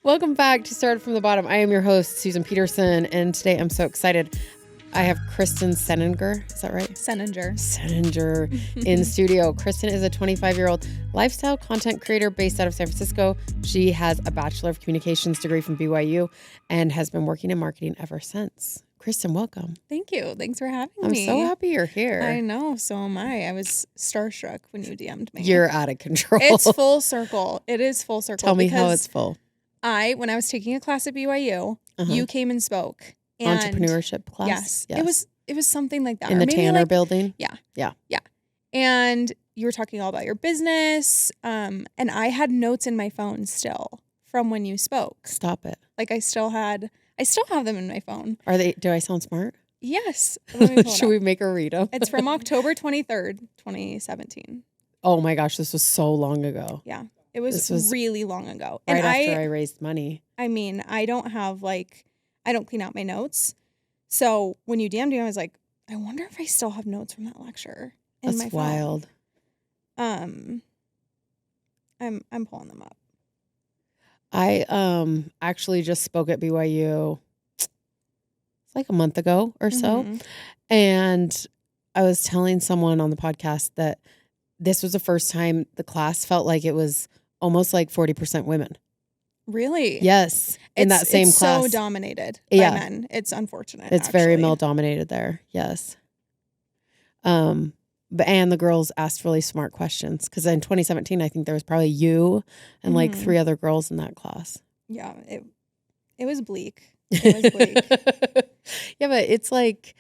Welcome back to Started from the Bottom. I am your host, Susan Peterson, and today I'm so excited. I have Kristen Seninger. Is that right? Seninger in studio. Kristen is a 25-year-old lifestyle content creator based out of San Francisco. She has a Bachelor of Communications degree from BYU and has been working in marketing ever since. Kristen, welcome. Thank you. Thanks for having me. I'm so happy you're here. I know. So am I. I was starstruck when you DM'd me. You're out of control. It's full circle. It is full circle. Tell me how it's full. When I was taking a class at BYU, you came and spoke. And entrepreneurship class? Yes. It was something like that. In the Tanner building? Yeah. And you were talking all about your business. And I had notes in my phone still from when you spoke. Stop it. Like I still have them in my phone. Do I sound smart? Yes. Should we make her read them? It's from October 23rd, 2017. Oh my gosh, this was so long ago. Yeah. It was really long ago. Right after I raised money. I mean, I don't clean out my notes. So when you DM'd me, I was like, I wonder if I still have notes from that lecture in my phone. That's wild. I'm pulling them up. I actually just spoke at BYU like a month ago or so. Mm-hmm. And I was telling someone on the podcast that this was the first time the class felt like it was almost like 40% women. Really? Yes. In that same class. It's so dominated by men. It's unfortunate. It's very male dominated there. Yes. And the girls asked really smart questions because in 2017, I think there was probably you and like 3 other girls in that class. Yeah. It was bleak. It was bleak. Yeah, but it's like,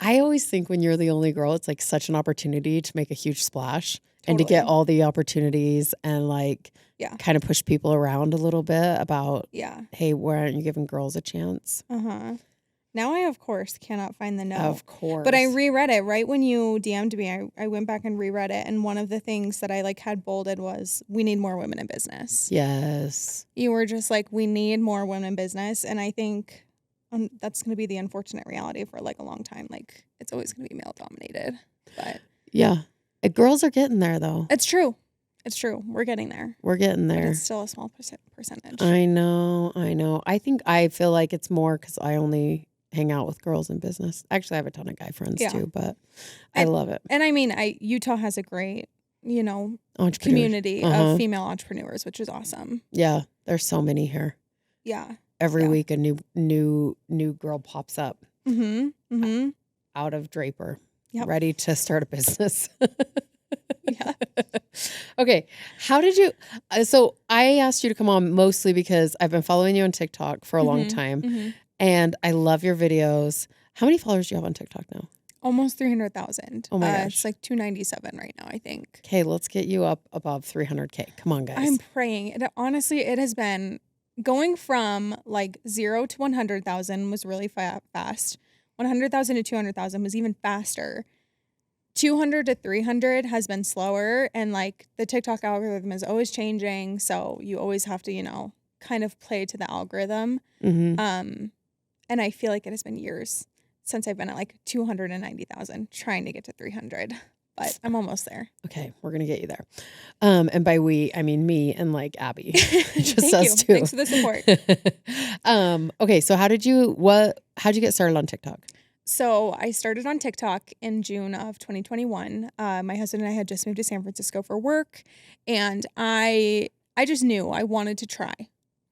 I always think when you're the only girl, it's like such an opportunity to make a huge splash and to get all the opportunities and like kind of push people around a little bit about, hey, why aren't you giving girls a chance? Now I, of course, cannot find the note. Of course. But I reread it right when you DM'd me. I went back and reread it. And one of the things that I like had bolded was, we need more women in business. Yes. You were just like, we need more women in business. And I think that's going to be the unfortunate reality for like a long time. Like it's always going to be male dominated. But yeah. Girls are getting there though. It's true. It's true. We're getting there. We're getting there. But it's still a small percentage. I know. I feel like it's more because I only hang out with girls in business. Actually, I have a ton of guy friends too, but I love it. And I mean, Utah has a great, community of female entrepreneurs, which is awesome. Yeah. There's so many here. Yeah. Every week a new girl pops up out of Draper, ready to start a business. Yeah. Okay. How did you, so I asked you to come on mostly because I've been following you on TikTok for a long time and I love your videos. How many followers do you have on TikTok now? Almost 300,000. Oh my gosh. It's like 297 right now, I think. Okay. Let's get you up above 300K. Come on, guys. I'm praying. Honestly, it has been going from like 0 to 100,000 was really fast. 100,000 to 200,000 was even faster. 200 to 300 has been slower, and like the TikTok algorithm is always changing, so you always have to kind of play to the algorithm. And I feel like it has been years since I've been at like 290,000 trying to get to 300, but I'm almost there. Okay, we're gonna get you there. And by we, I mean me and like Abby. Just Thank us you. two. Thanks for the support. Okay, so how'd you get started on TikTok? So I started on TikTok in June of 2021. My husband and I had just moved to San Francisco for work, and I just knew I wanted to try.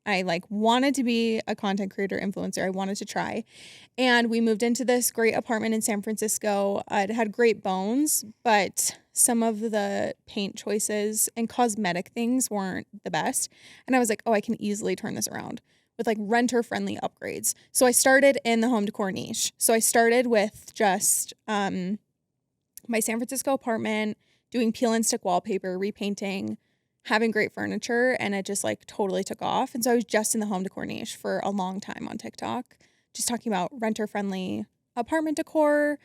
I wanted to be a content creator, influencer. I wanted to try. And we moved into this great apartment in San Francisco. It had great bones, but some of the paint choices and cosmetic things weren't the best. And I was like, oh, I can easily turn this around with like renter-friendly upgrades. So I started in the home decor niche. So I started with just my San Francisco apartment, doing peel and stick wallpaper, repainting, having great furniture, and it just like totally took off. And so I was just in the home decor niche for a long time on TikTok, just talking about renter-friendly apartment decor,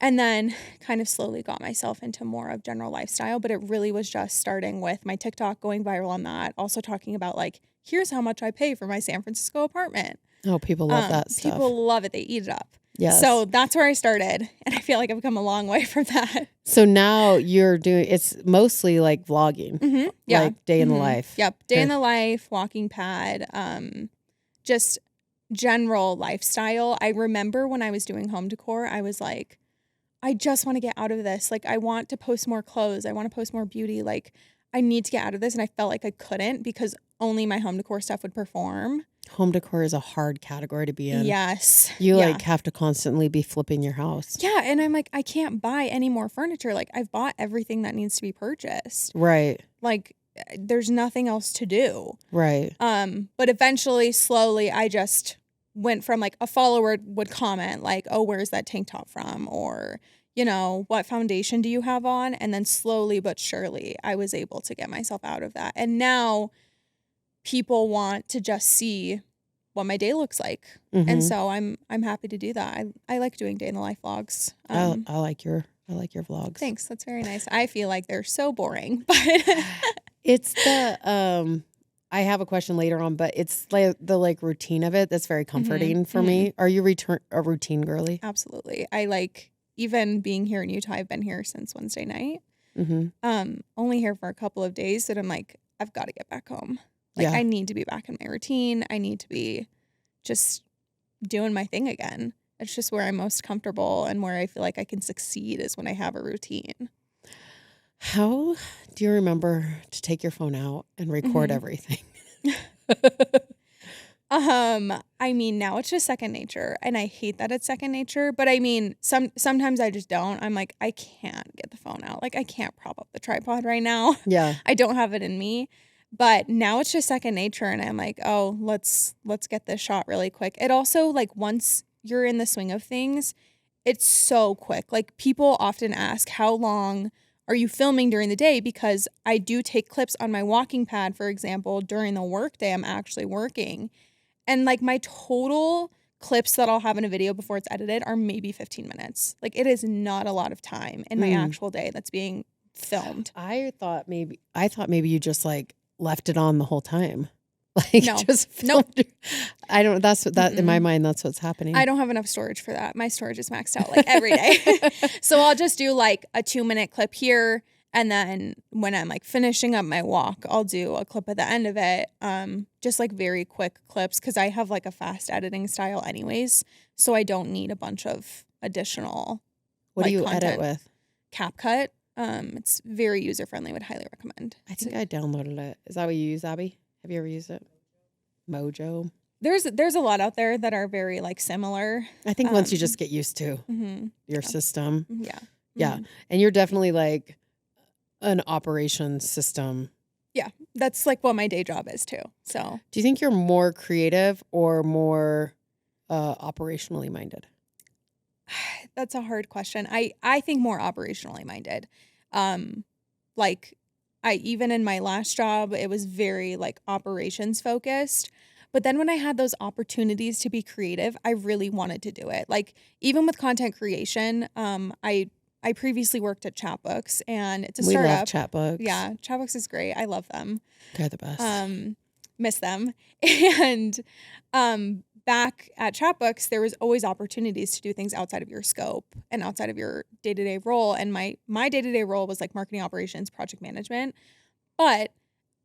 and then kind of slowly got myself into more of general lifestyle. But it really was just starting with my TikTok, going viral on that, also talking about like, here's how much I pay for my San Francisco apartment. Oh, people love that stuff. People love it. They eat it up. Yes. So that's where I started. And I feel like I've come a long way from that. So now you're doing, it's mostly like vlogging, Mm-hmm. Yeah. like day in the life. Yep. Day in the life, walking pad, just general lifestyle. I remember when I was doing home decor, I was like, I just want to get out of this. Like, I want to post more clothes. I want to post more beauty. Like, I need to get out of this. And I felt like I couldn't because only my home decor stuff would perform. Home decor is a hard category to be in. Yes. You like have to constantly be flipping your house. Yeah. And I'm like, I can't buy any more furniture. Like, I've bought everything that needs to be purchased. Right. Like, there's nothing else to do. Right. But eventually, slowly, I just went from like a follower would comment like, oh, where's that tank top from? Or, you know, what foundation do you have on? And then slowly but surely, I was able to get myself out of that. And now people want to just see what my day looks like. Mm-hmm. And so I'm happy to do that. I like doing day in the life vlogs. I like your vlogs. Thanks. That's very nice. I feel like they're so boring, but it's the I have a question later on, but it's like the routine of it that's very comforting for me. Are you a routine girly? Absolutely. I like even being here in Utah. I've been here since Wednesday night. Only here for a couple of days, that I'm like, I've got to get back home. Like, I need to be back in my routine. I need to be just doing my thing again. It's just where I'm most comfortable and where I feel like I can succeed is when I have a routine. How do you remember to take your phone out and record everything? I mean, now it's just second nature, and I hate that it's second nature, but I mean, sometimes I just don't. I'm like, I can't get the phone out. Like, I can't prop up the tripod right now. Yeah. I don't have it in me. But now it's just second nature, and I'm like, oh, let's get this shot really quick. It also, like, once you're in the swing of things, it's so quick. Like, people often ask, how long are you filming during the day? Because I do take clips on my walking pad, for example, during the workday. I'm actually working. And, like, my total clips that I'll have in a video before it's edited are maybe 15 minutes. Like, it is not a lot of time in my actual day that's being filmed. I thought maybe you just, like, left it on the whole time. Like, no. Just filmed. I don't, that's what that in my mind, that's what's happening. I don't have enough storage for that. My storage is maxed out like every day. So I'll just do like a 2-minute clip here. And then when I'm like finishing up my walk, I'll do a clip at the end of it. Just like very quick clips, because I have like a fast editing style anyways. So I don't need a bunch of additional What do you edit with? CapCut. It's very user friendly. Would highly recommend. I think I downloaded it. Is that what you use, Abby? Have you ever used it? Mojo. There's a lot out there that are very like similar. I think once you just get used to your system. Yeah. Yeah. And you're definitely like an operations system. Yeah. That's like what my day job is too. So do you think you're more creative or more operationally minded? That's a hard question. I think more operationally minded. Like, I even in my last job, it was very like operations focused. But then when I had those opportunities to be creative, I really wanted to do it. Like, even with content creation, I previously worked at Chatbooks, and it's a startup. We love Chatbooks. Yeah, Chatbooks is great. I love them. They're the best. Miss them. And back at Chatbooks, there was always opportunities to do things outside of your scope and outside of your day-to-day role. And my day-to-day role was like marketing operations, project management. But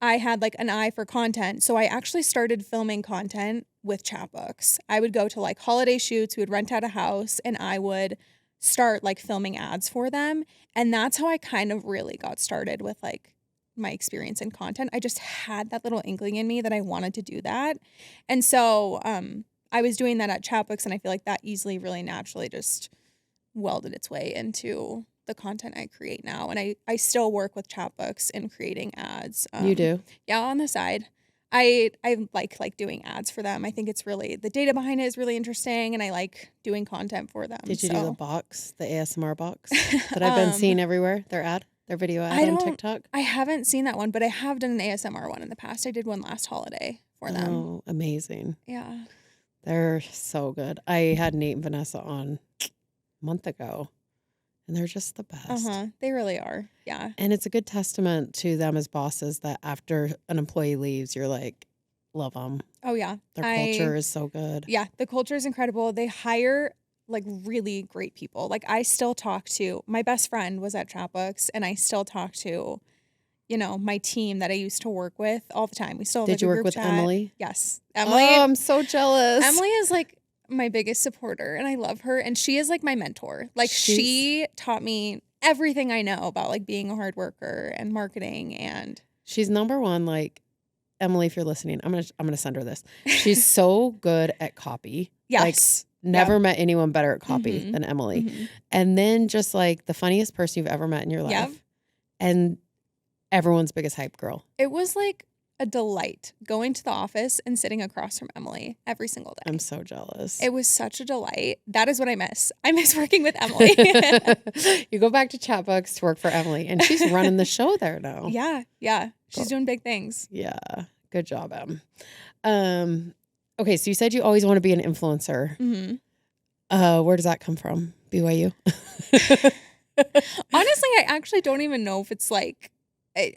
I had like an eye for content. So I actually started filming content with Chatbooks. I would go to like holiday shoots. We would rent out a house, and I would start like filming ads for them. And that's how I kind of really got started with like my experience in content. I just had that little inkling in me that I wanted to do that. And so I was doing that at Chatbooks, and I feel like that easily, really naturally just welded its way into the content I create now. And I still work with Chatbooks in creating ads. You do? Yeah, on the side. I like doing ads for them. I think it's really, the data behind it is really interesting, and I like doing content for them. Did you do the box, the ASMR box that I've been seeing everywhere? Their video ad on TikTok? I haven't seen that one, but I have done an ASMR one in the past. I did one last holiday for them. Oh, amazing. Yeah. They're so good. I had Nate and Vanessa on a month ago, and they're just the best. They really are. Yeah. And it's a good testament to them as bosses that after an employee leaves, you're like, love them. Oh, yeah. Their culture is so good. Yeah. The culture is incredible. They hire like really great people. Like I still talk to, my best friend was at Chatbooks, and I still talk to, you know, my team that I used to work with all the time. We still have Did like you a work group with chat. Emily? Yes. Emily. Oh, I'm so jealous. Emily is like my biggest supporter, and I love her, and she is like my mentor. Like she taught me everything I know about like being a hard worker and marketing, and she's number one. Like Emily, if you're listening, I'm gonna send her this. She's so good at copy. yes. Like never met anyone better at copy than Emily. And then just like the funniest person you've ever met in your life. Yep. And everyone's biggest hype girl. It was like a delight going to the office and sitting across from Emily every single day. I'm so jealous. It was such a delight. That is what I miss. I miss working with Emily. You go back to Chatbooks to work for Emily, and she's running the show there now. Yeah. Yeah. She's doing big things. Yeah. Good job, Em. Okay, so you said you always want to be an influencer. Where does that come from? BYU? Honestly, I actually don't even know if it's like,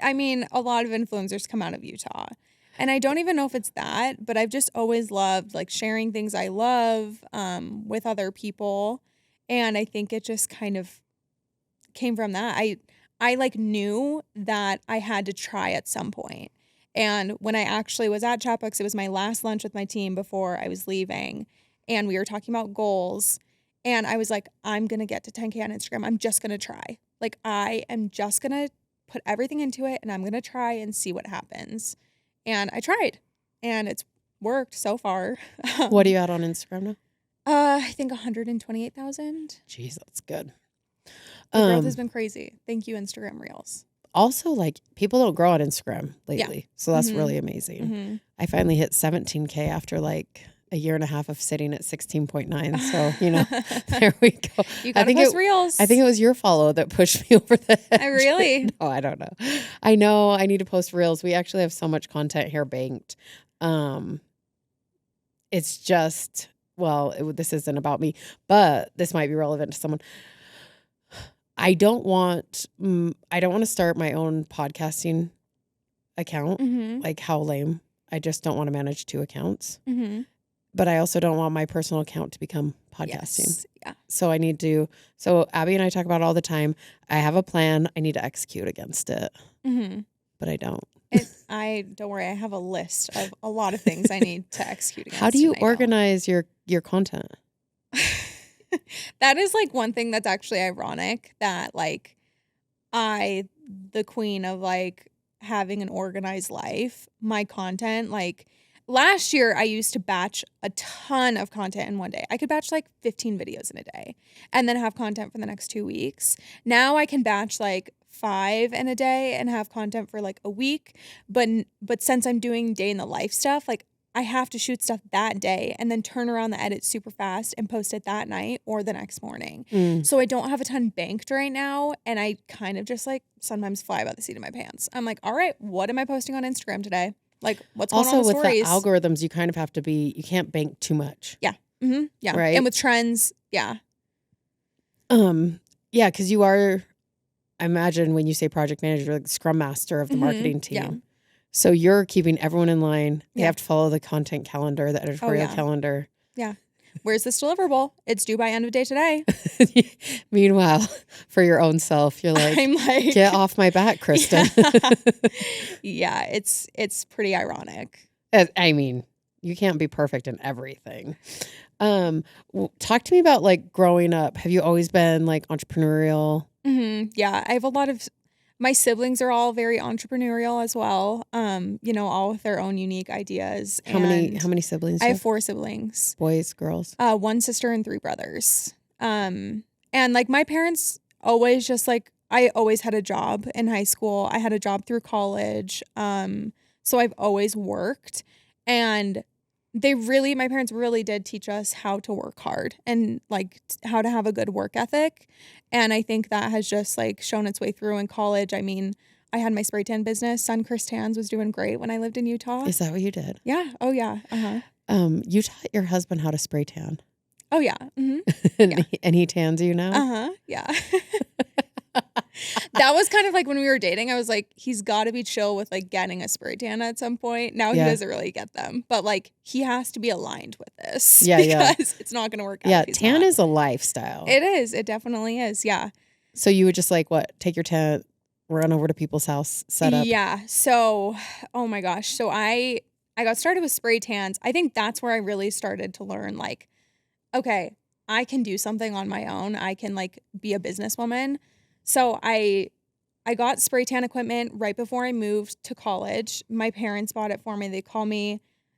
I mean, a lot of influencers come out of Utah, and I don't even know if it's that, but I've just always loved like sharing things I love with other people. And I think it just kind of came from that. I like knew that I had to try at some point. And when I actually was at Chatbooks, it was my last lunch with my team before I was leaving. And we were talking about goals. And I was like, I'm going to get to 10K on Instagram. I'm just going to try. Like, I am just going to put everything into it, and I'm going to try and see what happens. And I tried, and it's worked so far. What are you at on Instagram now? I think 128,000. Jeez, that's good. The growth has been crazy. Thank you, Instagram Reels. Also, like, people don't grow on Instagram lately. Yeah. So that's really amazing. I finally hit 17K after like a year and a half of sitting at 16.9. So, you know, there we go. You gotta post Reels. I think it was your follow that pushed me over the edge. Really? No, I don't know. I know I need to post Reels. We actually have so much content here banked. It's just, well, this isn't about me, but this might be relevant to someone. I don't want to start my own podcasting account. Like, how lame. I just don't want to manage 2 accounts. But I also don't want my personal account to become podcasting. Yes. Yeah. So I need to, so Abby and I talk about it all the time. I have a plan. I need to execute against it. But I don't. Don't worry. I have a list of a lot of things I need to execute against. How do you organize your content? That is like one thing that's actually ironic, that like the queen of like having an organized life, my content, like last year I used to batch a ton of content in one day. I could batch like 15 videos in a day and then have content for the next 2 weeks. Now I can batch like 5 in a day and have content for like a week. But since I'm doing day in the life stuff, like I have to shoot stuff that day and then turn around the edit super fast and post it that night or the next morning. So I don't have a ton banked right now. And I kind of just like sometimes fly by the seat of my pants. I'm like, all right, what am I posting on Instagram today? Like, what's going on with stories? Also, with the algorithms, you kind of have to you can't bank too much. Yeah. Yeah. Right. And with trends, yeah. Yeah, because you are, I imagine when you say project manager, like scrum master of the marketing team. Yeah. So you're keeping everyone in line. They have to follow the content calendar, the editorial calendar. Yeah. Where's this deliverable? It's due by end of day today. Meanwhile, for your own self, you're like, I'm like, get off my back, Kristen. Yeah, it's pretty ironic. I mean, you can't be perfect in everything. Talk to me about like growing up. Have you always been like entrepreneurial? Yeah, I have a lot of, my siblings are all very entrepreneurial as well. You know, all with their own unique ideas. How many siblings? I have 4 siblings. Boys, girls? 1 sister and 3 brothers. And like my parents always just like, I always had a job in high school. I had a job through college. So I've always worked, and my parents really did teach us how to work hard and like how to have a good work ethic. And I think that has just like shown its way through in college. I mean, I had my spray tan business. Son Chris Tans was doing great when I lived in Utah. Is that what you did? Yeah. Oh yeah. You taught your husband how to spray tan. Oh yeah. And he tans you now? Yeah. That was kind of like when we were dating. I was like, he's got to be chill with like getting a spray tan at some point. Now he doesn't really get them, but like he has to be aligned with this because it's not going to work out. Yeah, tan is a lifestyle. It is. It definitely is. Yeah. So you would just like take your tent, run over to people's house, set up. Yeah. So, oh my gosh. So I got started with spray tans. I think that's where I really started to learn like, okay, I can do something on my own. I can like be a businesswoman. So I got spray tan equipment right before I moved to college. My parents bought it for me.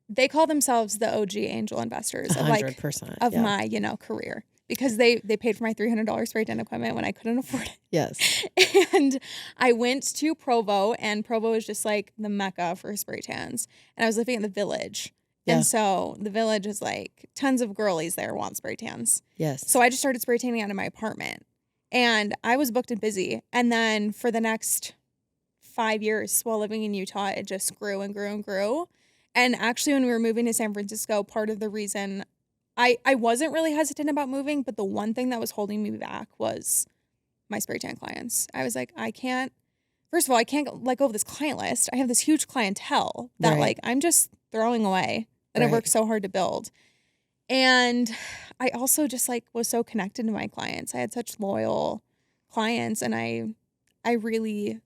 They call themselves the OG angel investors of 100%, of my, career, because they paid for my $300 spray tan equipment when I couldn't afford it. Yes. And I went to Provo, and Provo is just like the mecca for spray tans. And I was living in the Village. Yeah. And so the Village is like tons of girlies there want spray tans. Yes. So I just started spray tanning out of my apartment. And I was booked and busy. And then for the next 5 years while living in Utah, it just grew and grew and grew. And actually, when we were moving to San Francisco, part of the reason I wasn't really hesitant about moving, but the one thing that was holding me back was my spray tan clients. I was like, first of all, I can't let go of this client list. I have this huge clientele that like I'm just throwing away that I worked so hard to build. And I also just like was so connected to my clients. I had such loyal clients, and I really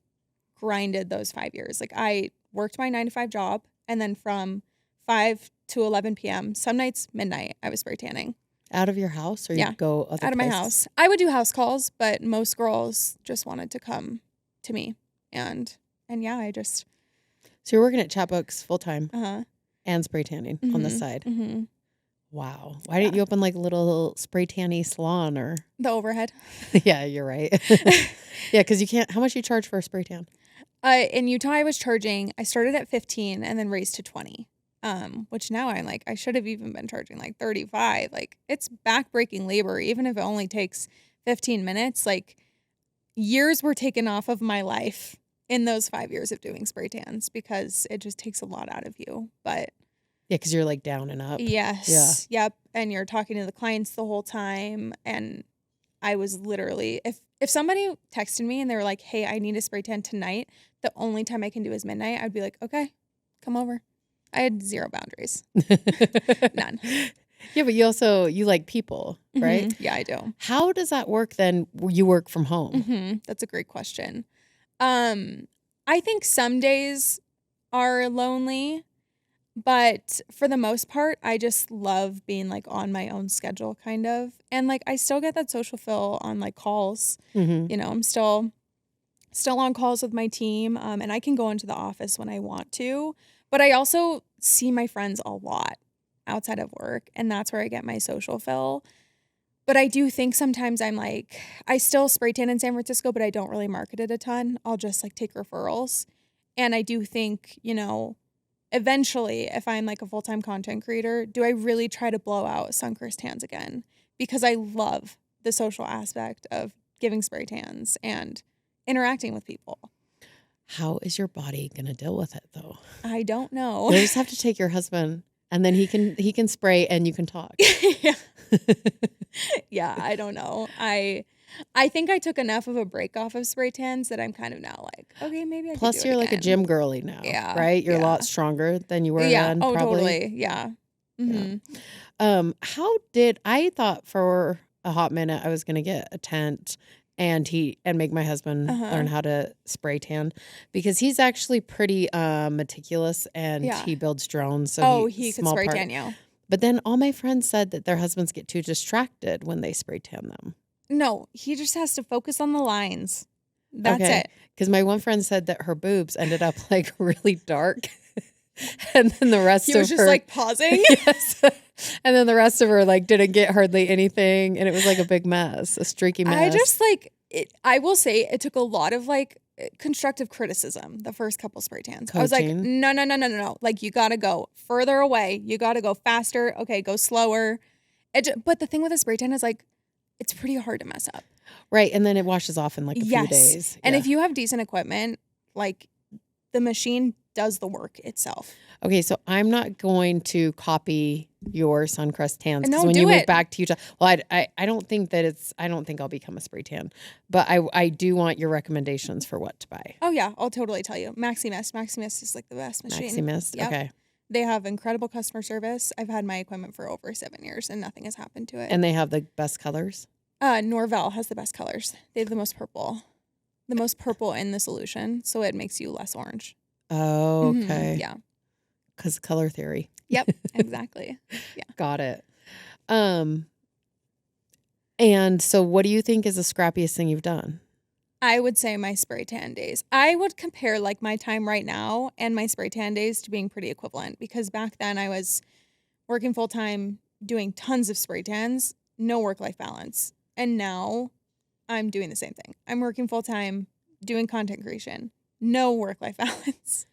grinded those 5 years. Like I worked my 9-to-5 job, and then from 5 to 11 p.m., some nights midnight, I was spray tanning. Out of your house, or you'd go other out of places? My house. I would do house calls, but most girls just wanted to come to me, and yeah, I just. So you're working at Chatbooks full time, and spray tanning on the Mm-hmm. side. Mm-hmm. Wow. Why didn't you open like a little spray tanny salon or the overhead? Yeah, you're right. Yeah, because you can't. How much you charge for a spray tan? In Utah, I started at 15 and then raised to 20. Which now I'm like, I should have even been charging like 35. Like it's backbreaking labor, even if it only takes 15 minutes. Like years were taken off of my life in those 5 years of doing spray tans because it just takes a lot out of you. But yeah, because you're like down and up. Yes. Yeah. Yep. And you're talking to the clients the whole time. And I was literally, if somebody texted me and they were like, hey, I need a spray tan tonight, the only time I can do is midnight, I'd be like, okay, come over. I had zero boundaries. None. Yeah, but you like people, right? Mm-hmm. Yeah, I do. How does that work then? You work from home? Mm-hmm. That's a great question. I think some days are lonely, but for the most part, I just love being like on my own schedule kind of. And like I still get that social feel on like calls. Mm-hmm. I'm still on calls with my team, and I can go into the office when I want to. But I also see my friends a lot outside of work, and that's where I get my social fill. But I do think sometimes I'm like, I still spray tan in San Francisco, but I don't really market it a ton. I'll just like take referrals. And I do think, eventually, if I'm like a full-time content creator, do I really try to blow out Sunkist tans again? Because I love the social aspect of giving spray tans and interacting with people. How is your body going to deal with it though? I don't know. You just have to take your husband, and then he can spray and you can talk. Yeah. Yeah, I don't know. I think I took enough of a break off of spray tans that I'm kind of now like, okay, maybe I Plus could do you're it like a again. gym girly now, right? You're a lot stronger than you were then, Oh, probably. totally. Yeah. Mm-hmm. Yeah. I thought for a hot minute I was going to get a tent and make my husband learn how to spray tan, because he's actually pretty meticulous, and he builds drones. So he could spray tan you. But then all my friends said that their husbands get too distracted when they spray tan them. No, he just has to focus on the lines. That's it. Because my one friend said that her boobs ended up like really dark. And then the rest of her... He was just like pausing? Yes. And then the rest of her like didn't get hardly anything. And it was like a big mess, a streaky mess. I just like... I will say it took a lot of like constructive criticism the first couple spray tans. Coaching. I was like, no. Like you got to go further away. You got to go faster. Okay, go slower. But the thing with a spray tan is like, it's pretty hard to mess up. Right. And then it washes off in like a few days. And if you have decent equipment, like the machine does the work itself. Okay. So I'm not going to copy your Suncrest tans. No, Because when do you move it. back to Utah, well, I don't think that I don't think I'll become a spray tan, but I do want your recommendations for what to buy. Oh yeah, I'll totally tell you. Maximist is like the best machine. Maximist, Yep. okay. They have incredible customer service. I've had my equipment for over 7 years and nothing has happened to it. And they have the best colors? Norvell has the best colors. They have the most purple in the solution, so it makes you less orange. Oh, okay. Yeah. Because color theory. Yep, exactly. Yeah. Got it. And so what do you think is the scrappiest thing you've done? I would say my spray tan days. I would compare like my time right now and my spray tan days to being pretty equivalent, because back then I was working full time, doing tons of spray tans, no work-life balance. And now I'm doing the same thing. I'm working full time, doing content creation, no work-life balance.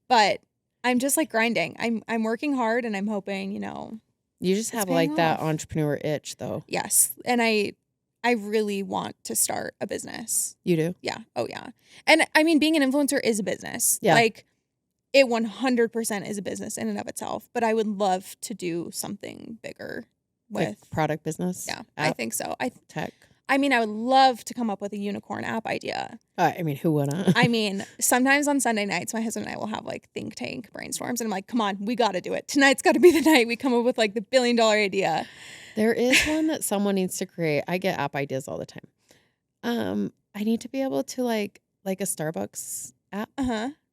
But I'm just like grinding. I'm working hard and I'm hoping, You just have like that entrepreneur itch though. Yes. And I really want to start a business. You do? Yeah. Oh yeah. And I mean, being an influencer is a business. Yeah. Like it 100% is a business in and of itself, but I would love to do something bigger with like product business. Yeah, app, I think so. Tech. I mean, I would love to come up with a unicorn app idea. I mean, who wouldn't? I mean, sometimes on Sunday nights, my husband and I will have like think tank brainstorms, and I'm like, come on, we got to do it. Tonight's got to be the night we come up with like the $1 billion idea. There is one that someone needs to create. I get app ideas all the time. I need to be able to like a Starbucks app,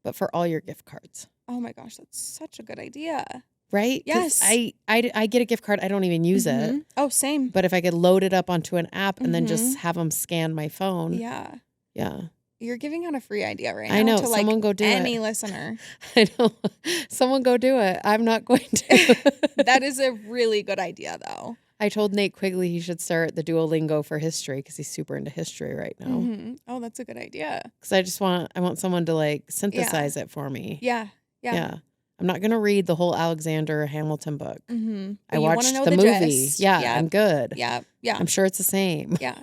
but for all your gift cards. Oh my gosh, that's such a good idea. Right? Yes. I get a gift card. I don't even use it. Oh, same. But if I could load it up onto an app and then just have them scan my phone. Yeah. Yeah. You're giving out a free idea right now. I know. To like someone go do any it. Listener. I know. Someone go do it. I'm not going to. That is a really good idea, though. I told Nate Quigley he should start the Duolingo for history because he's super into history right now. Oh, that's a good idea. Because I want someone to like synthesize it for me. Yeah. I'm not going to read the whole Alexander Hamilton book. I watched the movie. Gist. Yeah, I'm good. Yeah. I'm sure it's the same. Yeah,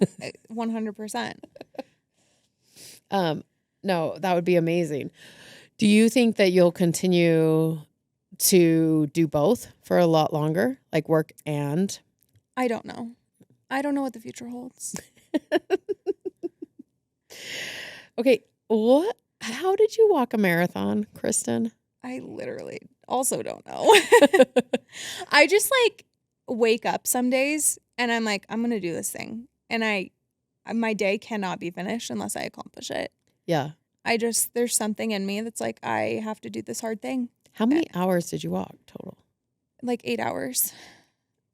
100%. No, that would be amazing. Do you think that you'll continue to do both for a lot longer, like work and? I don't know. I don't know what the future holds. Okay, how did you walk a marathon, Kristen? I literally also don't know. I just like wake up some days and I'm like, I'm going to do this thing. And my day cannot be finished unless I accomplish it. Yeah. There's something in me that's like, I have to do this hard thing. How many hours did you walk total? Like 8 hours.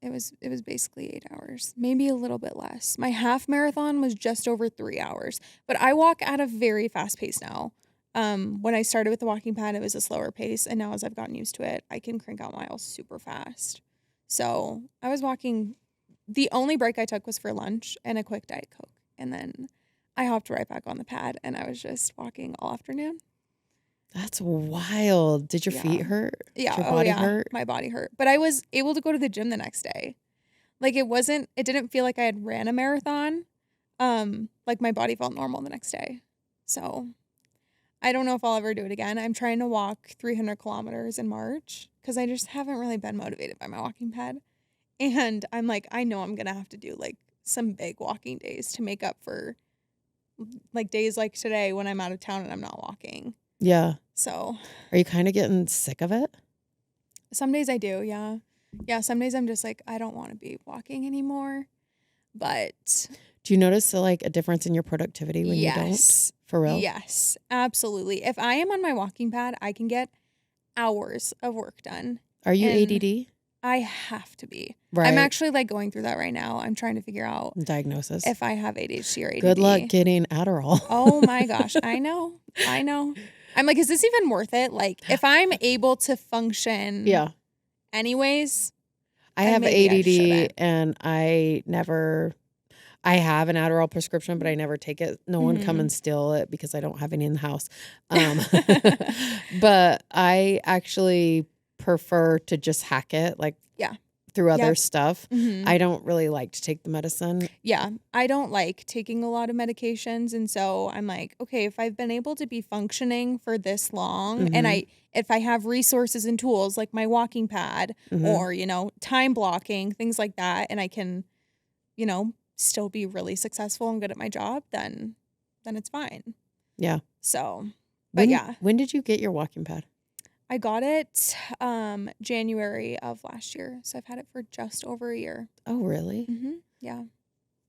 It was basically 8 hours, maybe a little bit less. My half marathon was just over 3 hours, but I walk at a very fast pace now. When I started with the walking pad, it was a slower pace. And now as I've gotten used to it, I can crank out miles super fast. So I was walking. The only break I took was for lunch and a quick Diet Coke. And then I hopped right back on the pad and I was just walking all afternoon. That's wild. Did your feet hurt? Yeah. Did your body hurt? My body hurt. But I was able to go to the gym the next day. Like it didn't feel like I had ran a marathon. Like my body felt normal the next day. So I don't know if I'll ever do it again. I'm trying to walk 300 kilometers in March because I just haven't really been motivated by my walking pad. And I'm like, I know I'm going to have to do like some big walking days to make up for like days like today when I'm out of town and I'm not walking. Yeah. So are you kind of getting sick of it? Some days I do. Yeah. Yeah. Some days I'm just like, I don't want to be walking anymore. But do you notice like a difference in your productivity when you don't? For real? Yes, absolutely. If I am on my walking pad, I can get hours of work done. Are you ADD? I have to be. Right. I'm actually like going through that right now. I'm trying to figure out diagnosis if I have ADHD or ADD. Good luck getting Adderall. Oh my gosh. I know. I'm like, is this even worth it? Like if I'm able to function anyways. I have ADD and I have an Adderall prescription, but I never take it. No one come and steal it because I don't have any in the house. But I actually prefer to just hack it like through other Yep. stuff. I don't really like to take the medicine. Yeah, I don't like taking a lot of medications, and so I'm like, okay, if I've been able to be functioning for this long, and if I have resources and tools like my walking pad or, time blocking, things like that, and I can, still be really successful and good at my job, then it's fine. Yeah. So, but yeah. When did you get your walking pad? I got it January of last year. So I've had it for just over a year. Oh, really? Yeah.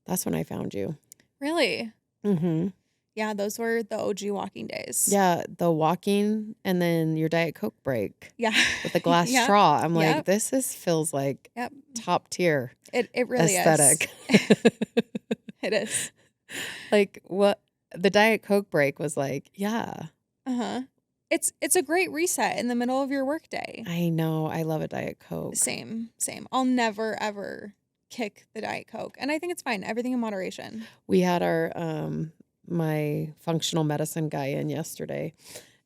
That's when I found you. Really? Yeah, those were the OG walking days. Yeah, the walking and then your Diet Coke break. Yeah. With the glass straw. I'm like, this feels like top tier. It really aesthetic. is. It is. Like what the Diet Coke break was like, yeah. It's a great reset in the middle of your workday. I know. I love a Diet Coke. Same. I'll never, ever kick the Diet Coke. And I think it's fine. Everything in moderation. We had our my functional medicine guy in yesterday.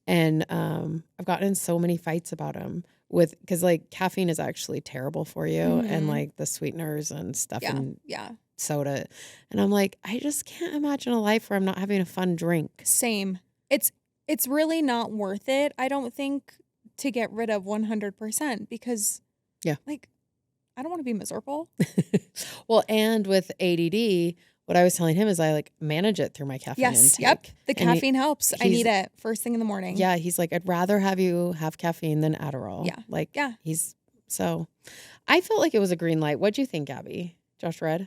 And I've gotten in so many fights about him because like caffeine is actually terrible for you and like the sweeteners and stuff and soda. And I'm like, I just can't imagine a life where I'm not having a fun drink. Same. It's really not worth it, I don't think, to get rid of 100% because like I don't want to be miserable. Well, and with ADD, what I was telling him is I like manage it through my caffeine intake. Yep. The caffeine helps. I need it first thing in the morning. Yeah, he's like, I'd rather have you have caffeine than Adderall. Yeah. Like, so I felt like it was a green light. What'd you think, Abby? Josh read?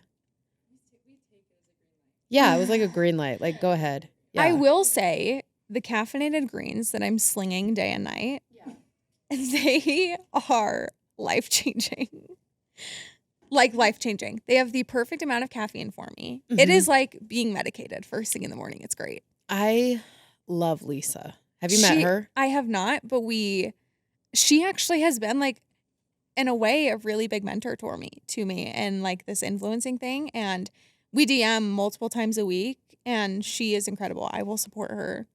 Yeah, it was like a green light. Like, go ahead. Yeah. I will say the caffeinated greens that I'm slinging day and night, they are life-changing. Like life-changing. They have the perfect amount of caffeine for me. It is like being medicated first thing in the morning. It's great. I love Lisa. Have you met her? I have not, but she actually has been like, in a way, a really big mentor to me and like this influencing thing. And we DM multiple times a week and she is incredible. I will support her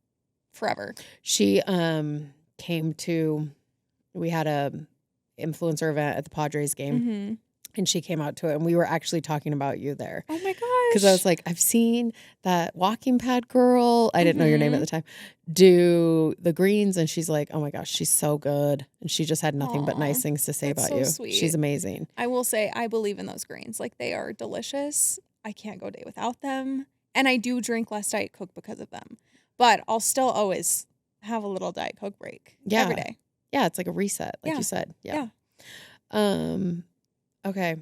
forever. She came to, we had a influencer event at the Padres game. And she came out to it, and we were actually talking about you there. Oh my gosh. Because I was like, I've seen that walking pad girl, I didn't know your name at the time, do the greens. And she's like, oh my gosh, she's so good. And she just had nothing but nice things to say about you. Sweet. She's amazing. I will say, I believe in those greens. Like, they are delicious. I can't go a day without them. And I do drink less Diet Coke because of them. But I'll still always have a little Diet Coke break every day. Yeah, it's like a reset, like you said. Yeah. Okay.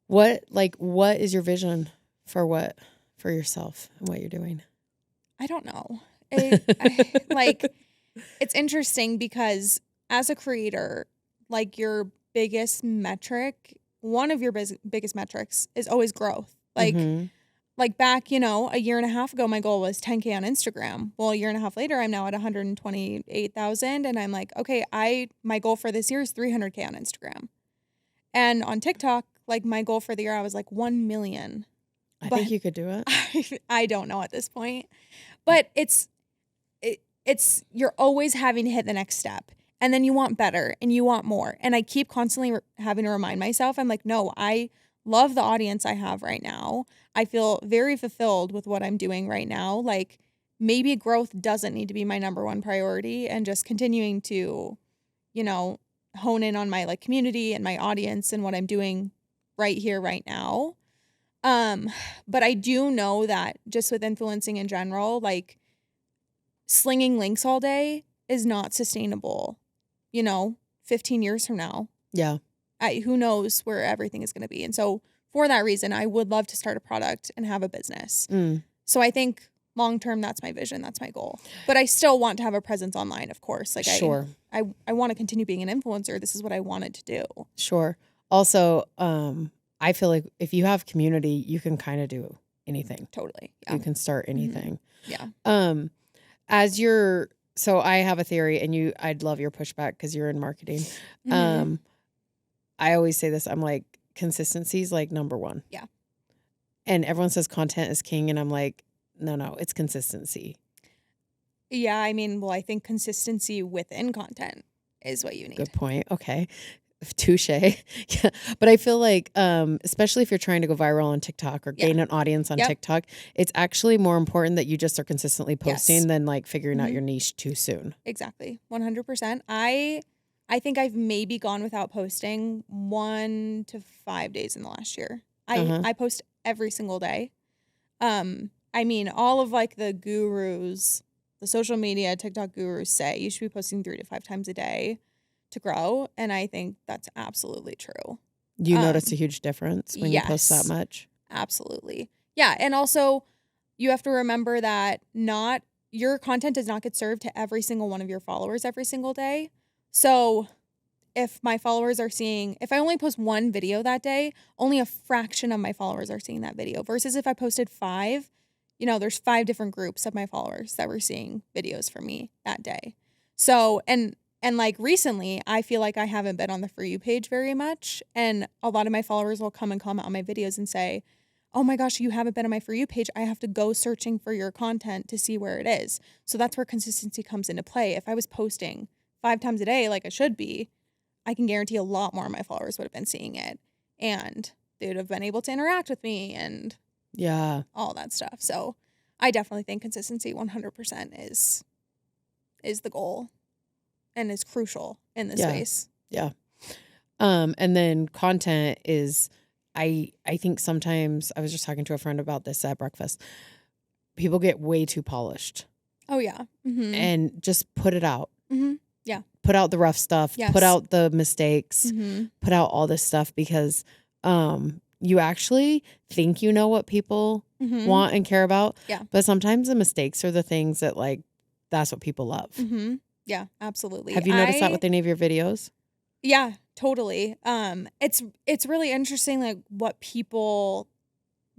What is your vision for yourself and what you're doing? I don't know. It's interesting because as a creator, like your biggest metric, one of your biggest metrics is always growth. Like back, a year and a half ago, my goal was 10K on Instagram. Well, a year and a half later, I'm now at 128,000. And I'm like, okay, my goal for this year is 300K on Instagram. And on TikTok, like my goal for the year, I was like 1 million. I think you could do it. I don't know at this point, but it's you're always having to hit the next step, and then you want better and you want more. And I keep constantly having to remind myself, I'm like, no, I love the audience I have right now. I feel very fulfilled with what I'm doing right now. Like maybe growth doesn't need to be my number one priority, and just continuing to, hone in on my like community and my audience and what I'm doing right here, right now. But I do know that just with influencing in general, like slinging links all day is not sustainable, 15 years from now. Yeah. Who knows where everything is going to be. And so for that reason, I would love to start a product and have a business. So I think long-term, that's my vision. That's my goal. But I still want to have a presence online, of course. Like sure. I want to continue being an influencer. This is what I wanted to do. Sure. Also, I feel like if you have community, you can kind of do anything. Totally. Yeah. You can start anything. Yeah. So I have a theory, and I'd love your pushback because you're in marketing. I always say this. I'm like, consistency is like number one. Yeah. And everyone says content is king, and I'm like, no, it's consistency. Yeah, I mean, well, I think consistency within content is what you need. Good point. Okay. Touche. Yeah. But I feel like, especially if you're trying to go viral on TikTok or gain an audience on TikTok, it's actually more important that you just are consistently posting than like figuring out your niche too soon. Exactly. 100%. I think I've maybe gone without posting 1 to 5 days in the last year. I post every single day. I mean, all of like the gurus, the social media TikTok gurus say you should be posting 3 to 5 times a day to grow. And I think that's absolutely true. Do you notice a huge difference when you post that much? Absolutely. Yeah. And also you have to remember that your content does not get served to every single one of your followers every single day. So if my followers are seeing, if I only post one video that day, only a fraction of my followers are seeing that video versus if I posted 5, there's 5 different groups of my followers that were seeing videos from me that day. So, and like recently, I feel like I haven't been on the For You page very much. And a lot of my followers will come and comment on my videos and say, oh my gosh, you haven't been on my For You page. I have to go searching for your content to see where it is. So that's where consistency comes into play. If I was posting 5 times a day like I should be, I can guarantee a lot more of my followers would have been seeing it. And they would have been able to interact with me and all that stuff. So I definitely think consistency 100% is the goal. And is crucial in this space. Yeah. And then content is, I think sometimes, I was just talking to a friend about this at breakfast. People get way too polished. Oh, yeah. Mm-hmm. And just put it out. Mm-hmm. Yeah. Put out the rough stuff. Yes. Put out the mistakes. Put out all this stuff because you actually think you know what people want and care about. Yeah. But sometimes the mistakes are the things that like, that's what people love. Mm-hmm. Yeah, absolutely. Have you noticed that with any of your videos? Yeah, totally. It's really interesting, like what people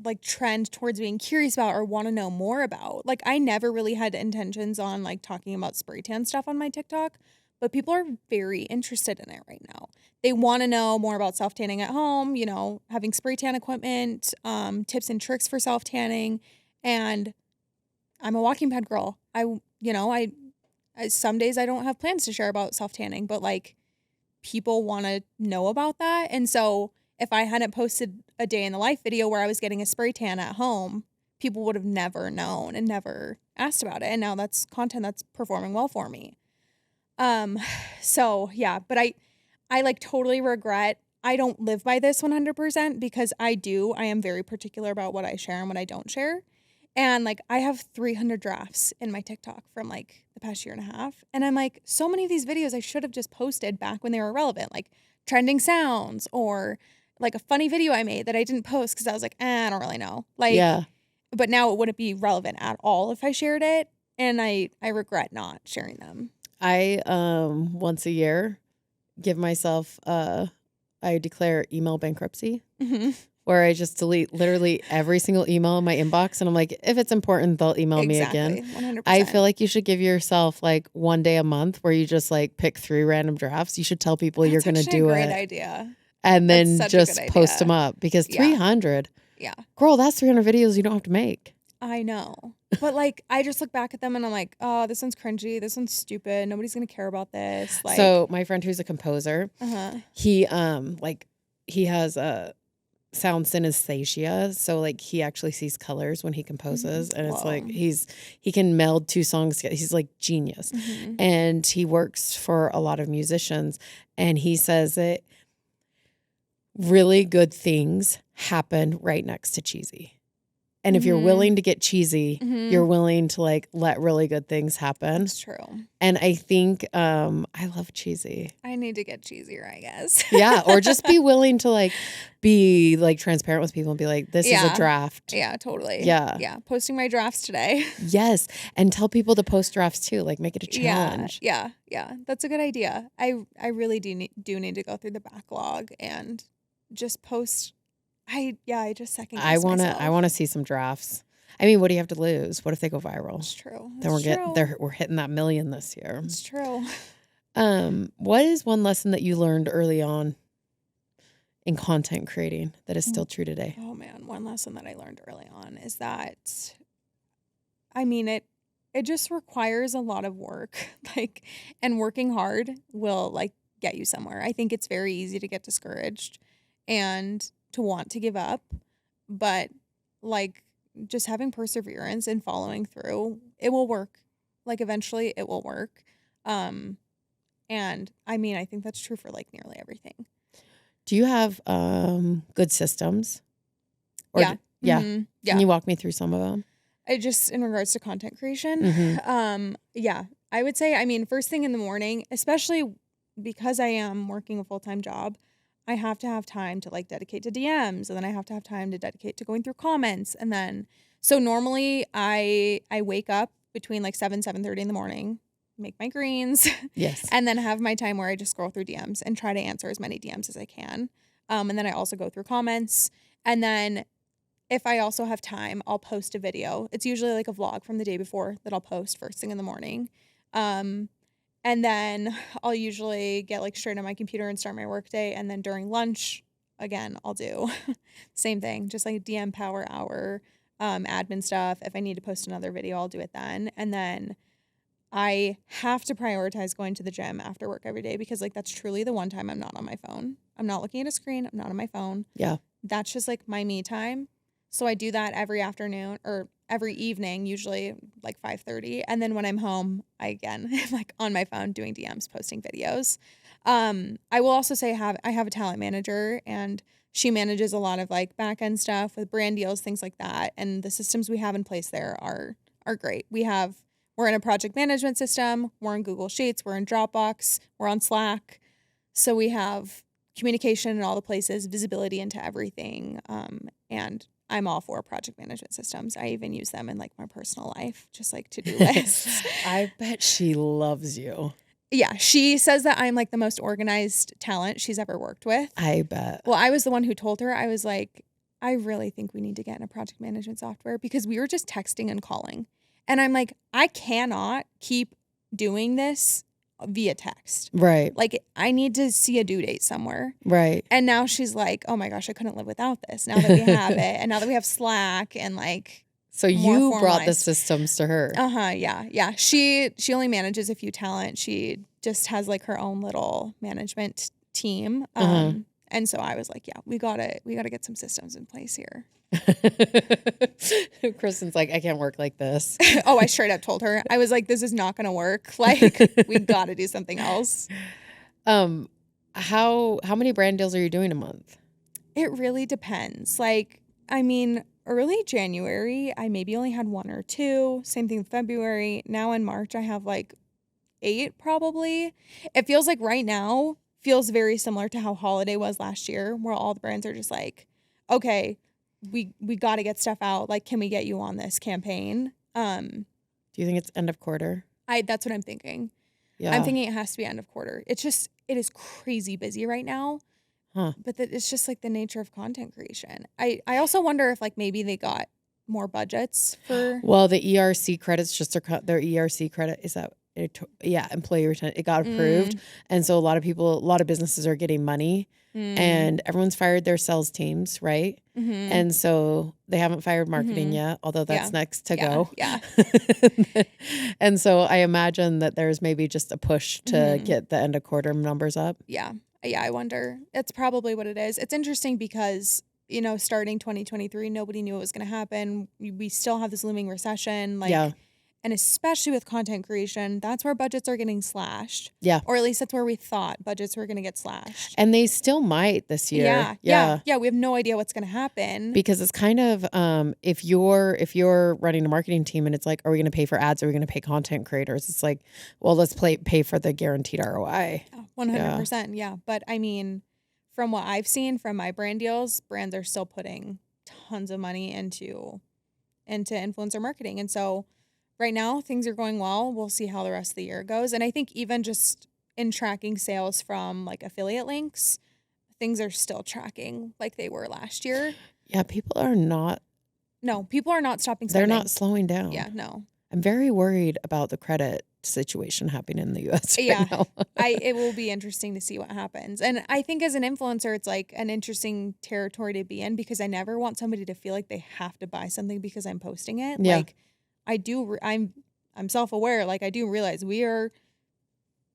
like trend towards being curious about or want to know more about. Like I never really had intentions on like talking about spray tan stuff on my TikTok, but people are very interested in it right now. They want to know more about self tanning at home, having spray tan equipment, tips and tricks for self tanning, and I'm a walking pad girl. Some days I don't have plans to share about self-tanning, but like people want to know about that. And so if I hadn't posted a day in the life video where I was getting a spray tan at home, people would have never known and never asked about it. And now that's content that's performing well for me. So yeah, but I like totally regret. I don't live by this 100% because I am very particular about what I share and what I don't share. And like I have 300 drafts in my TikTok from like the past year and a half. And I'm like, so many of these videos I should have just posted back when they were relevant, like trending sounds or like a funny video I made that I didn't post because I was like, I don't really know. Like, but now it wouldn't be relevant at all if I shared it. And I regret not sharing them. I, once a year, give myself, I declare email bankruptcy. Where I just delete literally every single email in my inbox. And I'm like, if it's important, they'll email me again. 100%. I feel like you should give yourself like one day a month where you just like pick 3 random drafts. You should tell people you're going to do it. That's a great idea. And then just post them up because 300. Yeah. Girl, that's 300 videos you don't have to make. I know. But like, I just look back at them and I'm like, oh, this one's cringy. This one's stupid. Nobody's going to care about this. Like, so my friend who's a composer, he has a sound synesthesia, so like he actually sees colors when he composes, and it's like he can meld 2 songs together. He's like genius. And he works for a lot of musicians, and he says that really good things happen right next to cheesy. And if you're willing to get cheesy, you're willing to like let really good things happen. That's true. And I think I love cheesy. I need to get cheesier, I guess. Yeah, or just be willing to like be like transparent with people and be like, this is a draft. Yeah, totally. Yeah. Yeah. Posting my drafts today. Yes. And tell people to post drafts too. Like make it a challenge. Yeah. That's a good idea. I really do need to go through the backlog and just post. I just second guess myself. I want to see some drafts. I mean, what do you have to lose? What if they go viral? It's true. Then we're hitting that 1 million this year. It's true. What is one lesson that you learned early on in content creating that is still true today? Oh man, one lesson that I learned early on is that, I mean, it just requires a lot of work, like, and working hard will like get you somewhere. I think it's very easy to get discouraged and to want to give up, but like just having perseverance and following through, it will work. Like eventually it will work. And I mean, I think that's true for like nearly everything. Do you have good systems? Or yeah. Yeah. Mm-hmm. Yeah. Can you walk me through some of them? Just in regards to content creation. Yeah, I would say, I mean, first thing in the morning, especially because I am working a full-time job, I have to have time to like dedicate to DMs, and then I have to have time to dedicate to going through comments. And then, so normally I wake up between like 7:30 in the morning, make my greens, Yes, and then have my time where I just scroll through DMs and try to answer as many DMs as I can. And then I also go through comments, and then if I also have time, I'll post a video. It's usually like a vlog from the day before that I'll post first thing in the morning. And then I'll usually get like straight on my computer and start my workday. And then during lunch, again, I'll do same thing, just like DM power hour, admin stuff. If I need to post another video, I'll do it then. And then I have to prioritize going to the gym after work every day because like that's truly the one time I'm not on my phone. I'm not looking at a screen. I'm not on my phone. Yeah. That's just like my me time. So I do that every afternoon or every evening, usually like 5:30. And then when I'm home, I again am like on my phone doing DMs, posting videos. I will also say I have a talent manager, and she manages a lot of like back end stuff with brand deals, things like that. And the systems we have in place there are great. We're in a project management system. We're in Google Sheets. We're in Dropbox. We're on Slack. So we have communication in all the places, visibility into everything. And I'm all for project management systems. I even use them in like my personal life, just like to-do lists. I bet she loves you. Yeah, she says that I'm like the most organized talent she's ever worked with. I bet. Well, I was the one who told her. I was like, I really think we need to get in a project management software because we were just texting and calling. And I'm like, I cannot keep doing this via text. Right. Like I need to see a due date somewhere. Right. And now she's like, oh my gosh, I couldn't live without this. Now that we have it, and now that we have Slack and like. So you brought the systems to her. Yeah. Yeah. She only manages a few talent. She just has like her own little management team. And so I was like, yeah, we gotta get some systems in place here. Kristen's like, I can't work like this. Oh, I straight up told her. I was like, this is not gonna work. Like, we gotta do something else. How many brand deals are you doing a month? It really depends. Like, I mean, early January, I maybe only had 1 or 2. Same thing in February. Now in March, I have like 8 probably. It feels like right now feels very similar to how holiday was last year, where all the brands are just like, okay, we got to get stuff out. Like, can we get you on this campaign? Do you think it's end of quarter? That's what I'm thinking. Yeah. I'm thinking it has to be end of quarter. It is crazy busy right now. Huh. But it's just like the nature of content creation. I also wonder if like maybe they got more budgets for. Well, the ERC credits, just their ERC credit is that. Employee retention. It got approved. And so a lot of businesses are getting money and everyone's fired their sales teams, right? And so they haven't fired marketing yet, although that's next to go. Yeah. And so I imagine that there's maybe just a push to get the end of quarter numbers up. Yeah. Yeah, I wonder. It's probably what it is. It's interesting because, you know, starting 2023, nobody knew what was going to happen. We still have this looming recession. Like, and especially with content creation, that's where budgets are getting slashed. Yeah. Or at least that's where we thought budgets were going to get slashed. And they still might this year. Yeah. We have no idea what's going to happen. Because it's kind of, if you're running a marketing team and it's like, are we going to pay for ads? Are we going to pay content creators? It's like, well, let's pay for the guaranteed ROI. 100%. Yeah. But I mean, from what I've seen from my brand deals, brands are still putting tons of money into influencer marketing. And so right now, things are going well. We'll see how the rest of the year goes. And I think even just in tracking sales from like affiliate links, things are still tracking like they were last year. Yeah, people are not stopping spending. They're not slowing down. Yeah, no. I'm very worried about the credit situation happening in the U.S. right now. It will be interesting to see what happens. And I think as an influencer, it's like an interesting territory to be in because I never want somebody to feel like they have to buy something because I'm posting it. Yeah. Like, I'm self-aware. Like I do realize we are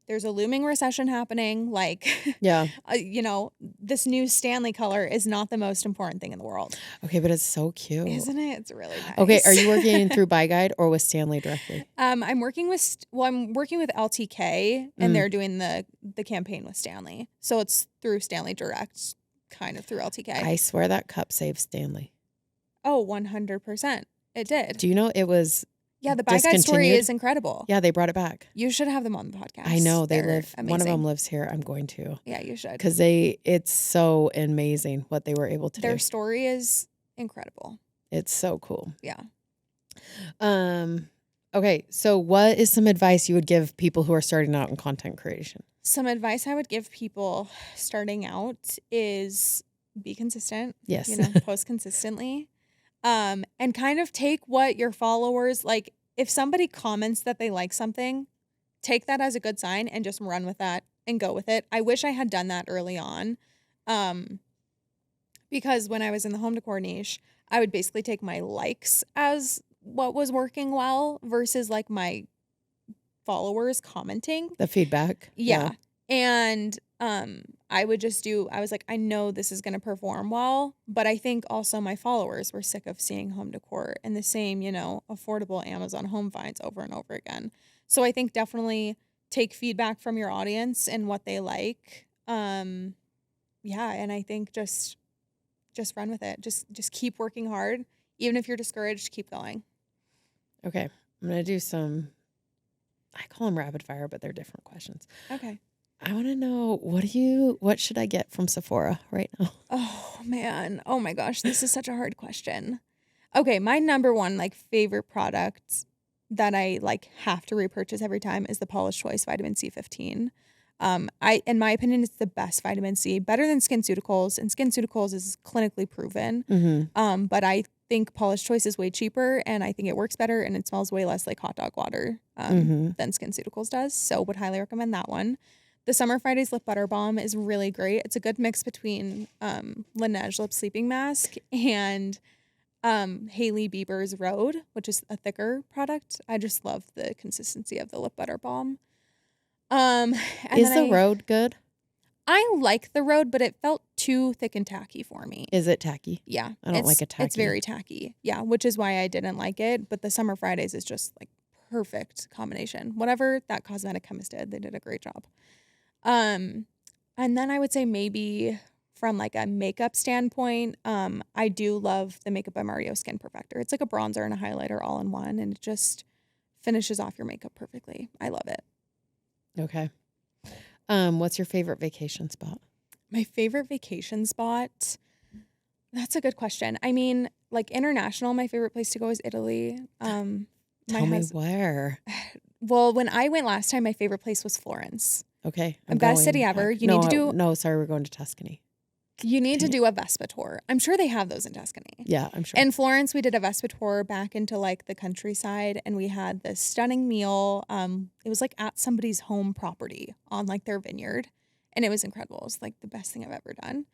there's a looming recession happening. Like, Yeah. This new Stanley color is not the most important thing in the world. Okay, but it's so cute. Isn't it? It's really nice. Okay, are you working through Buy Guide or with Stanley directly? I'm working with LTK, and they're doing the campaign with Stanley. So it's through Stanley Direct, kind of through LTK. I swear that cup saved Stanley. Oh, 100%. It did. Do you know it was the Buy Guide story is incredible. Yeah, they brought it back. You should have them on the podcast. I know they live. Amazing. One of them lives here. I'm going to. Yeah, you should. Because it's so amazing what they were able to do. Their story is incredible. It's so cool. Yeah. Okay, so what is some advice you would give people who are starting out in content creation? Some advice I would give people starting out is be consistent. Yes. Post consistently. And kind of take what your followers, like if somebody comments that they like something, take that as a good sign and just run with that and go with it. I wish I had done that early on. Because when I was in the home decor niche, I would basically take my likes as what was working well versus like my followers commenting. The feedback. Yeah. And I was like, I know this is going to perform well, but I think also my followers were sick of seeing home decor and the same, affordable Amazon home finds over and over again. So I think definitely take feedback from your audience and what they like. And I think just run with it. Just keep working hard. Even if you're discouraged, keep going. Okay. I'm going to do some, I call them rapid fire, but they're different questions. Okay. I want to know, what should I get from Sephora right now? Oh, man. Oh, my gosh. This is such a hard question. Okay. My number one, favorite product that I, have to repurchase every time is the Paula's Choice Vitamin C15. In my opinion, it's the best vitamin C, better than SkinCeuticals, and SkinCeuticals is clinically proven. Mm-hmm. But I think Paula's Choice is way cheaper, and I think it works better, and it smells way less like hot dog water than SkinCeuticals does. So would highly recommend that one. The Summer Fridays Lip Butter Balm is really great. It's a good mix between Laneige Lip Sleeping Mask and Hailey Bieber's Rhode, which is a thicker product. I just love the consistency of the lip butter balm. Is the Rhode good? I like the Rhode, but it felt too thick and tacky for me. Is it tacky? Yeah. I don't like a tacky. It's very tacky. Yeah, which is why I didn't like it. But the Summer Fridays is just perfect combination. Whatever that cosmetic chemist did, they did a great job. And then I would say maybe from a makeup standpoint, I do love the Makeup by Mario Skin Perfector. It's like a bronzer and a highlighter all in one, and it just finishes off your makeup perfectly. I love it. Okay. What's your favorite vacation spot? My favorite vacation spot? That's a good question. I mean, international, my favorite place to go is Italy. Tell me where. Well, when I went last time, my favorite place was Florence. Okay. Best city ever. We're going to Tuscany. You need to do a Vespa tour. I'm sure they have those in Tuscany. Yeah, I'm sure. In Florence, we did a Vespa tour back into the countryside, and we had this stunning meal. It was at somebody's home property on their vineyard, and it was incredible. It was the best thing I've ever done.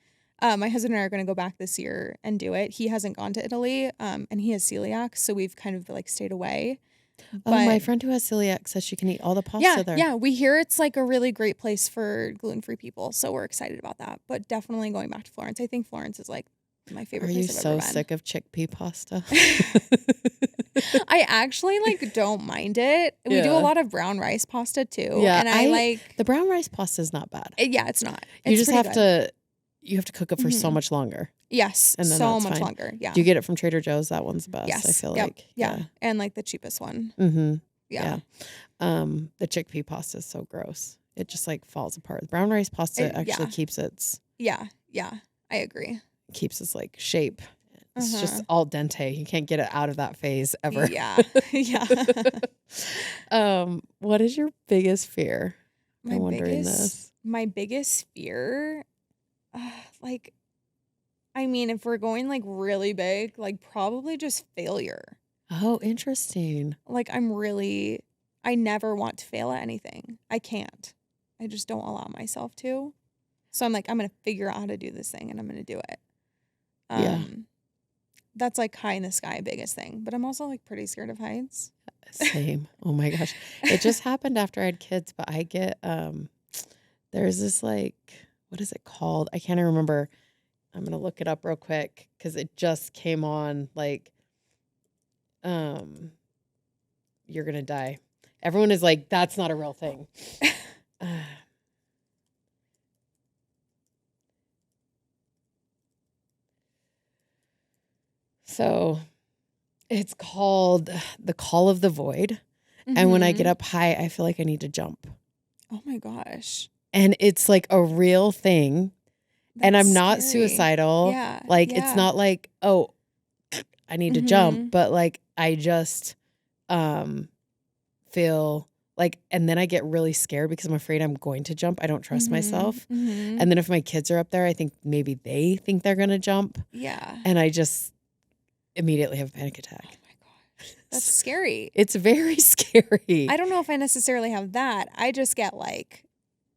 My husband and I are going to go back this year and do it. He hasn't gone to Italy, and he has celiac, so we've kind of stayed away. But my friend who has celiac says she can eat all the pasta there. Yeah, we hear it's a really great place for gluten-free people, so we're excited about that. But definitely going back to Florence. I think Florence is my favorite place I've ever been. Are you so sick of chickpea pasta? I actually don't mind it. We do a lot of brown rice pasta too. Yeah, and I the brown rice pasta is not bad. Yeah, it's not. You just have to cook it for so much longer. Yes, and then so much longer. Yeah. Do you get it from Trader Joe's? That one's the best. Yes. I feel yeah, and the cheapest one. Mm-hmm. Yeah. The chickpea pasta is so gross. It just falls apart. The brown rice pasta actually keeps its. Yeah, I agree. Keeps its shape. It's just al dente. You can't get it out of that phase ever. Yeah. What is your biggest fear? My biggest fear, I mean, if we're going really big, probably just failure. Oh, interesting. I never want to fail at anything. I can't. I just don't allow myself to. So I'm I'm going to figure out how to do this thing, and I'm going to do it. Yeah. That's high in the sky biggest thing. But I'm also pretty scared of heights. Same. Oh my gosh. It just happened after I had kids, but I get, there's this like, what is it called? I can't even remember. I'm going to look it up real quick because it just came on like, you're going to die. Everyone is like, that's not a real thing. So it's called The Call of the Void. Mm-hmm. And when I get up high, I feel like I need to jump. Oh my gosh. And it's like a real thing. That's and I'm not scary. Suicidal. Yeah. Like, it's not like, oh, I need to jump. But like, I just feel like, and then I get really scared because I'm afraid I'm going to jump. I don't trust myself. And then if my kids are up there, I think maybe they think they're going to jump. Yeah. And I just immediately have a panic attack. Oh my gosh. That's scary. It's very scary. I don't know if I necessarily have that. I just get like.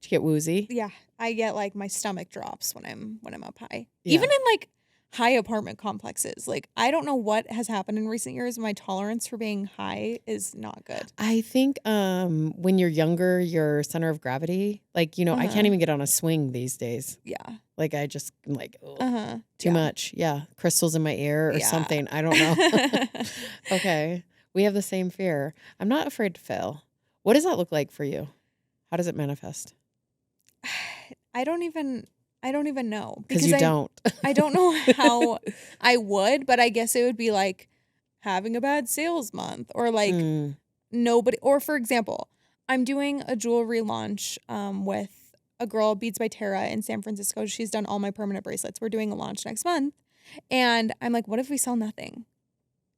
Do you get woozy? Yeah. I get like my stomach drops when I'm up high. Yeah. Even in like high apartment complexes. Like, I don't know what has happened in recent years. My tolerance for being high is not good. I think when you're younger, your center of gravity, like, you know, I can't even get on a swing these days. Yeah. Like, I just like, too much. Yeah. Crystals in my ear or something. I don't know. Okay. We have the same fear. I'm not afraid to fail. What does that look like for you? How does it manifest? I don't even know. Because you don't. I don't know how I would, but I guess it would be like having a bad sales month or like nobody. Or for example, I'm doing a jewelry launch with a girl, Beads by Tara in San Francisco. She's done all my permanent bracelets. We're doing a launch next month. And I'm like, what if we sell nothing?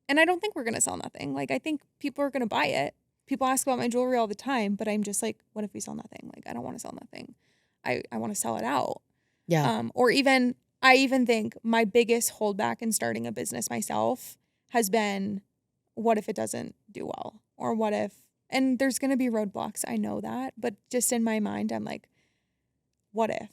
And I don't think we're going to sell nothing. Like, I think people are going to buy it. People ask about my jewelry all the time, but I'm just like, what if we sell nothing? Like, I don't want to sell nothing. I want to sell it out. Yeah. Or even, I even think my biggest holdback in starting a business myself has been, what if it doesn't do well? Or what if, and there's going to be roadblocks. I know that. But just in my mind, I'm like, what if?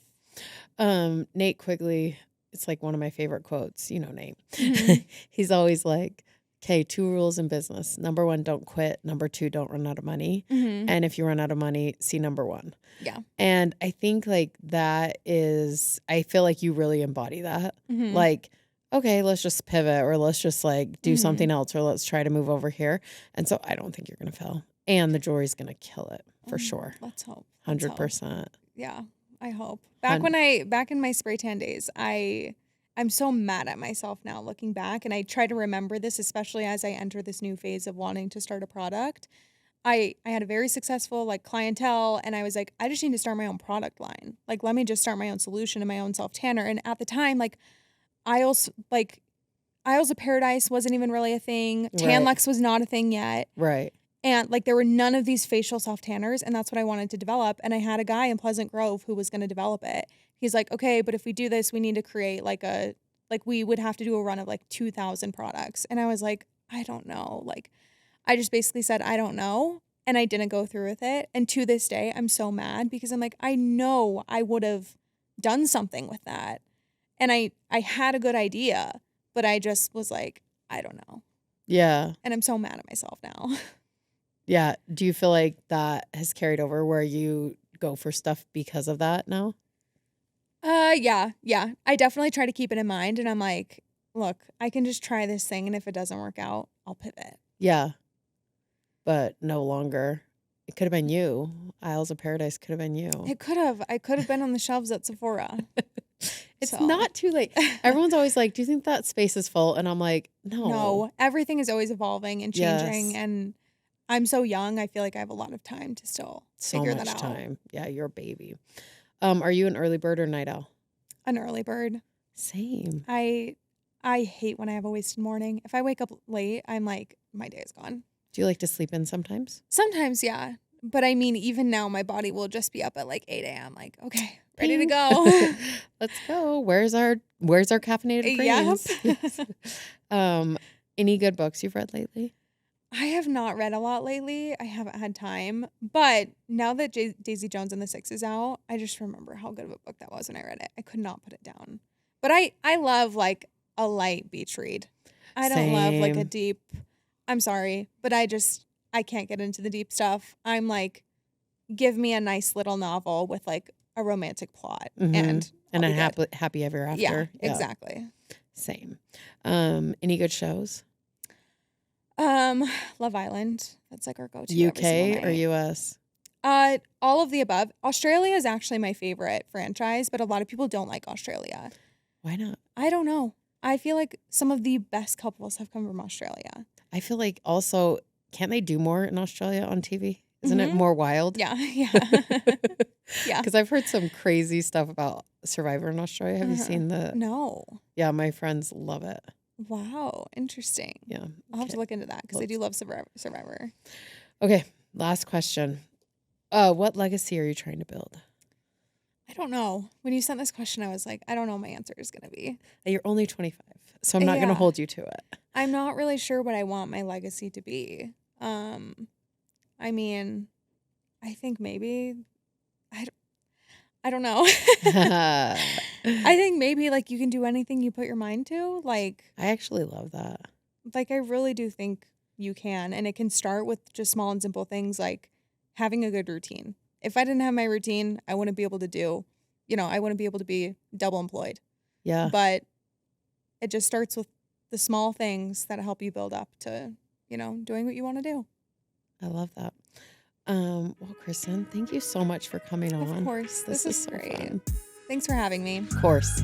Nate Quigley, it's like one of my favorite quotes. You know, Nate. Mm-hmm. He's always like, okay, 2 rules in business. Number 1, don't quit. Number 2, don't run out of money. Mm-hmm. And if you run out of money, see number 1. Yeah. And I think like that is, I feel like you really embody that. Mm-hmm. Like, okay, let's just pivot or let's just like do something else or let's try to move over here. And so I don't think you're going to fail. And the jewelry's going to kill it for sure. Let's hope. 100%. Yeah, I hope. Back in my spray tan days, I'm so mad at myself now looking back, and I try to remember this, especially as I enter this new phase of wanting to start a product. I had a very successful like clientele, and I was like, I just need to start my own product line. Like, let me just start my own solution and my own self tanner. And at the time, like Isles of Paradise wasn't even really a thing. Tanlux was not a thing yet. Right. And like there were none of these facial self tanners, and that's what I wanted to develop. And I had a guy in Pleasant Grove who was going to develop it. He's like, okay, but if we do this, we need to create we would have to do a run of like 2,000 products. And I was like, I don't know. Like, I just basically said, I don't know. And I didn't go through with it. And to this day, I'm so mad because I'm like, I know I would have done something with that. And I had a good idea, but I just was like, I don't know. Yeah. And I'm so mad at myself now. Yeah. Do you feel like that has carried over where you go for stuff because of that now? Yeah. I definitely try to keep it in mind, and I'm like, look, I can just try this thing, and if it doesn't work out, I'll pivot. Yeah. But no longer. It could have been you. Isles of Paradise could have been you. It could have. I could have been on the shelves at Sephora. It's not too late. Everyone's always like, do you think that space is full? And I'm like, no. No, everything is always evolving and changing, and I'm so young. I feel like I have a lot of time to still figure that out. So much time. Yeah, you're a baby. Are you an early bird or night owl? An early bird. Same. I hate when I have a wasted morning. If I wake up late, I'm like, my day is gone. Do you like to sleep in sometimes? Sometimes, yeah. But I mean, even now, my body will just be up at like 8 a.m. Like, okay, ready to go. Let's go. Where's our caffeinated greens? Yep. Any good books you've read lately? I have not read a lot lately. I haven't had time. But now that Daisy Jones and the Six is out, I just remember how good of a book that was when I read it. I could not put it down. But I love like a light beach read. I don't love like a deep, I'm sorry, but I I can't get into the deep stuff. I'm like, give me a nice little novel with like a romantic plot and a happy ever after. Yeah, exactly. Same. Any good shows? Love Island. That's like our go-to. UK or US? All of the above. Australia is actually my favorite franchise, but a lot of people don't like Australia. Why not? I don't know. I feel like some of the best couples have come from Australia. I feel like also, can't they do more in Australia on TV? Isn't it more wild? Yeah. Yeah. Because I've heard some crazy stuff about Survivor in Australia. Have you seen the? No. Yeah, my friends love it. Wow. Interesting. Yeah. I'll have to look into that because I do love Survivor. Okay. Last question. What legacy are you trying to build? I don't know. When you sent this question, I was like, I don't know what my answer is going to be. You're only 25, so I'm not going to hold you to it. I'm not really sure what I want my legacy to be. I mean, I think maybe, I don't know. I think maybe like you can do anything you put your mind to. Like, I actually love that. Like, I really do think you can. And it can start with just small and simple things like having a good routine. If I didn't have my routine, I wouldn't be able to I wouldn't be able to be double employed. Yeah. But it just starts with the small things that help you build up to, doing what you want to do. I love that. Well, Kristen, thank you so much for coming on. Of course. This is so great. Fun. Thanks for having me. Of course.